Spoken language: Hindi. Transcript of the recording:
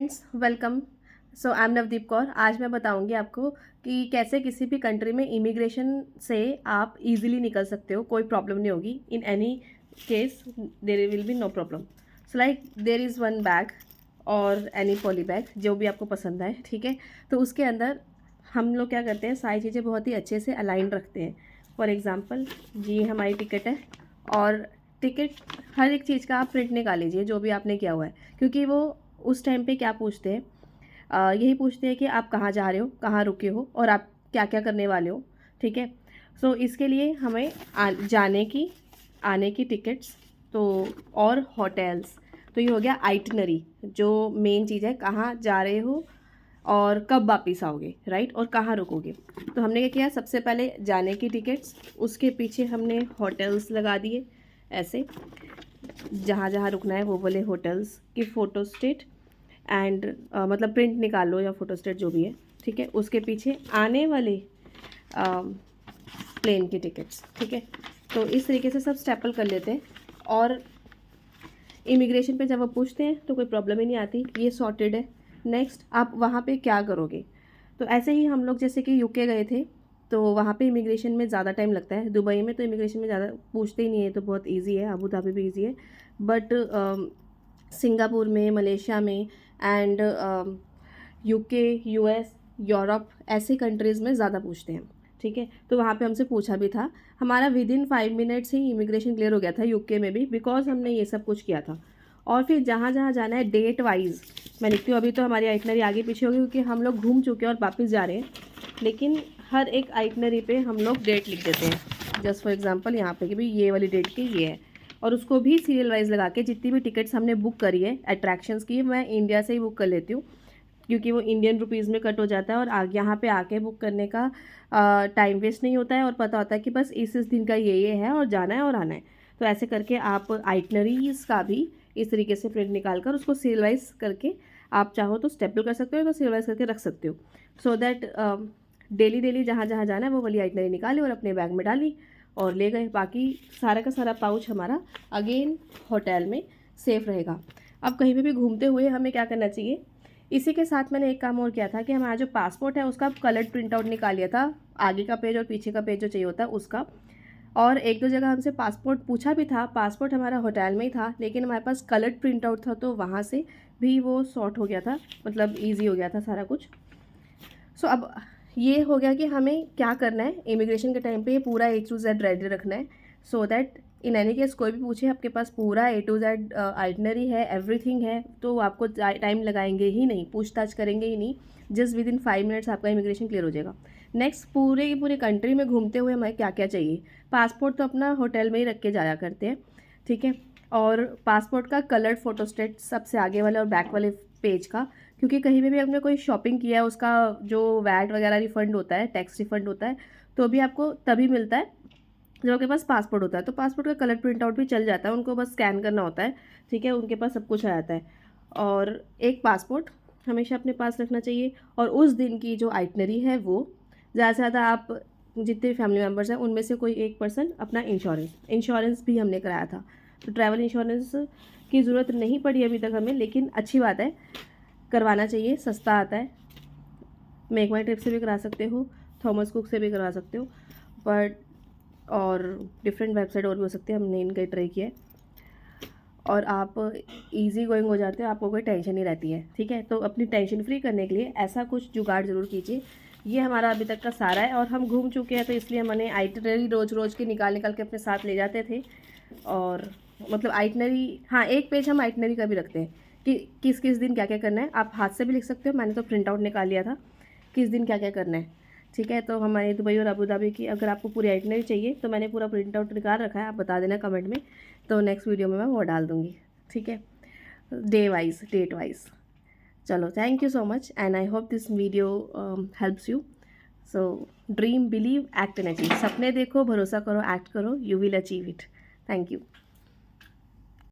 Friends welcome. So I am Navdeep Kaur. आज मैं बताऊंगी आपको कि कैसे किसी भी कंट्री में इमिग्रेशन से आप इजीली निकल सकते हो, कोई प्रॉब्लम नहीं होगी। In any case there will be no problem. So like there is one bag और एनी पॉली बैग जो भी आपको पसंद आए, ठीक है। तो उसके अंदर हम लोग क्या करते हैं, सारी चीज़ें बहुत ही अच्छे से अलाइन रखते हैं। फॉर एग्ज़ाम्पल ये हमारी टिकट है और टिकट हर एक चीज़ का आप प्रिंट निकाल लीजिए जो भी आपने किया हुआ है, क्योंकि वो उस टाइम पे क्या पूछते हैं, यही पूछते हैं कि आप कहाँ जा रहे हो, कहाँ रुके हो और आप क्या क्या करने वाले हो, ठीक है। सो इसके लिए हमें जाने की, आने की टिकट्स तो और होटल्स, तो ये हो गया आइटनरी, जो मेन चीज़ है कहाँ जा रहे हो और कब वापस आओगे, राइट, और कहाँ रुकोगे। तो हमने क्या किया, सबसे पहले जाने की टिकट्स, उसके पीछे हमने होटल्स लगा दिए ऐसे, जहाँ जहाँ रुकना है वो बोले होटल्स की फ़ोटो स्टेट एंड मतलब प्रिंट निकाल लो या फ़ोटो स्टेट जो भी है, ठीक है। उसके पीछे आने वाले प्लेन की टिकट्स, ठीक है। तो इस तरीके से सब स्टेपल कर लेते हैं और इमिग्रेशन पे जब वो पूछते हैं तो कोई प्रॉब्लम ही नहीं आती, ये सॉर्टेड है। नेक्स्ट आप वहाँ पे क्या करोगे, तो ऐसे ही हम लोग जैसे कि यूके गए थे तो वहाँ पे इमिग्रेशन में ज़्यादा टाइम लगता है। दुबई में तो इमिग्रेशन में ज़्यादा पूछते ही नहीं है, तो बहुत इजी है। अबू धाबी भी इजी है, बट सिंगापुर में, मलेशिया में एंड यूके, यूएस, यूरोप ऐसे कंट्रीज़ में ज़्यादा पूछते हैं, ठीक है। तो वहाँ पे हमसे पूछा भी था, हमारा with in 5 minutes he immigration clear हो गया था यूके में भी, बिकॉज हमने ये सब कुछ किया था। और फिर जहाँ जहाँ जाना है डेट वाइज मैं लिखती हूँ। अभी तो हमारी आइटनरी आगे पीछे होगी क्योंकि हम लोग घूम चुके हैं और वापस जा रहे हैं, लेकिन हर एक आइटनरी पे हम लोग डेट लिख देते हैं। जस्ट फॉर एग्जांपल यहाँ पे कि भाई ये वाली डेट की ये है, और उसको भी सीरियल वाइज लगा के जितनी भी टिकट्स हमने बुक करी है अट्रैक्शंस की, मैं इंडिया से ही बुक कर लेती हूँ क्योंकि वो इंडियन रुपीज़ में कट हो जाता है और यहाँ पे आके बुक करने का टाइम वेस्ट नहीं होता है और पता होता है कि बस इस दिन का ये है और जाना है और आना है। तो ऐसे करके आप आइटनरीज़ का भी इस तरीके से प्रिंट निकाल कर उसको सीरियल वाइज करके आप चाहो तो स्टेपल कर सकते हो, तो सीरियल वाइज करके रख सकते हो, सो दैट डेली डेली जहाँ जहाँ जाना है वो वाली आइटनरी निकाली और अपने बैग में डाली और ले गए। बाकी सारा का सारा पाउच हमारा अगेन होटल में सेफ़ रहेगा। अब कहीं पे भी घूमते हुए हमें क्या करना चाहिए, इसी के साथ मैंने एक काम और किया था कि हमारा जो पासपोर्ट है उसका कलर्ड प्रिंट आउट निकाल लिया था, आगे का पेज और पीछे का पेज जो चाहिए होता है उसका। और एक दो जगह हमसे पासपोर्ट पूछा भी था, पासपोर्ट हमारा होटल में ही था लेकिन हमारे पास कलर्ड प्रिंट आउट था, तो वहाँ से भी वो सॉर्ट हो गया था, मतलब ईजी हो गया था सारा कुछ। सो अब ये हो गया कि हमें क्या करना है इमिग्रेशन के टाइम पे, ये पूरा A to Z रेडी रखना है, so that in any case कोई भी पूछे आपके पास पूरा A to Z आइटनरी है, एवरीथिंग है, तो आपको टाइम लगाएंगे ही नहीं, पूछताछ करेंगे ही नहीं। जस्ट विद इन 5 मिनट्स आपका इमिग्रेशन क्लियर हो जाएगा। नेक्स्ट, पूरे की पूरी कंट्री में घूमते हुए हमें क्या क्या चाहिए, पासपोर्ट तो अपना होटल में ही रख के जाया करते हैं, ठीक है। और पासपोर्ट का कलर्ड फोटोस्टेट सबसे आगे वाले और बैक वाले पेज का, क्योंकि कहीं पे भी आपने कोई शॉपिंग किया है उसका जो वैट वगैरह रिफंड होता है, टैक्स रिफंड होता है, तो भी आपको तभी मिलता है जब आपके पास पासपोर्ट होता है। तो पासपोर्ट का कलर प्रिंट आउट भी चल जाता है, उनको बस स्कैन करना होता है, ठीक है, उनके पास सब कुछ आ जाता है। और एक पासपोर्ट हमेशा अपने पास रखना चाहिए। और उस दिन की जो आइटनरी है वो ज़्यादा से ज़्यादा, आप जितने फैमिली मेम्बर्स हैं उनमें से कोई एक पर्सन अपना इंश्योरेंस भी हमने कराया था, तो ट्रैवल इंश्योरेंस की ज़रूरत नहीं पड़ी अभी तक हमें, लेकिन अच्छी बात है, करवाना चाहिए, सस्ता आता है। मेक माई ट्रिप से भी करा सकते हो, थॉमस कुक से भी करवा सकते हो, बट और डिफरेंट वेबसाइट और भी हो सकती है, हमने इनका ट्राई किया है। और आप इजी गोइंग हो जाते हो, आपको कोई टेंशन नहीं रहती है, ठीक है। तो अपनी टेंशन फ्री करने के लिए ऐसा कुछ जुगाड़ ज़रूर कीजिए। ये हमारा अभी तक का सारा है और हम घूम चुके हैं, तो इसलिए हमने आइटनरी रोज़ रोज़ के निकाल निकाल के अपने साथ ले जाते थे। और मतलब आइटनरी, हाँ, एक पेज हम आइटनरी का भी रखते हैं कि किस किस दिन क्या क्या करना है। आप हाथ से भी लिख सकते हो, मैंने तो प्रिंट आउट निकाल लिया था किस दिन क्या क्या करना है, ठीक है। तो हमारे दुबई और अबू धाबी की अगर आपको पूरी आइटनरी चाहिए तो मैंने पूरा प्रिंट आउट निकाल रखा है, आप बता देना कमेंट में, तो नेक्स्ट वीडियो में मैं वो डाल दूँगी, ठीक है, डे वाइज, डेट वाइज। चलो, thank you so much and I hope this video helps you. So dream, believe, act and achieve. सपने देखो, भरोसा करो, एक्ट करो, you will achieve it. Thank you.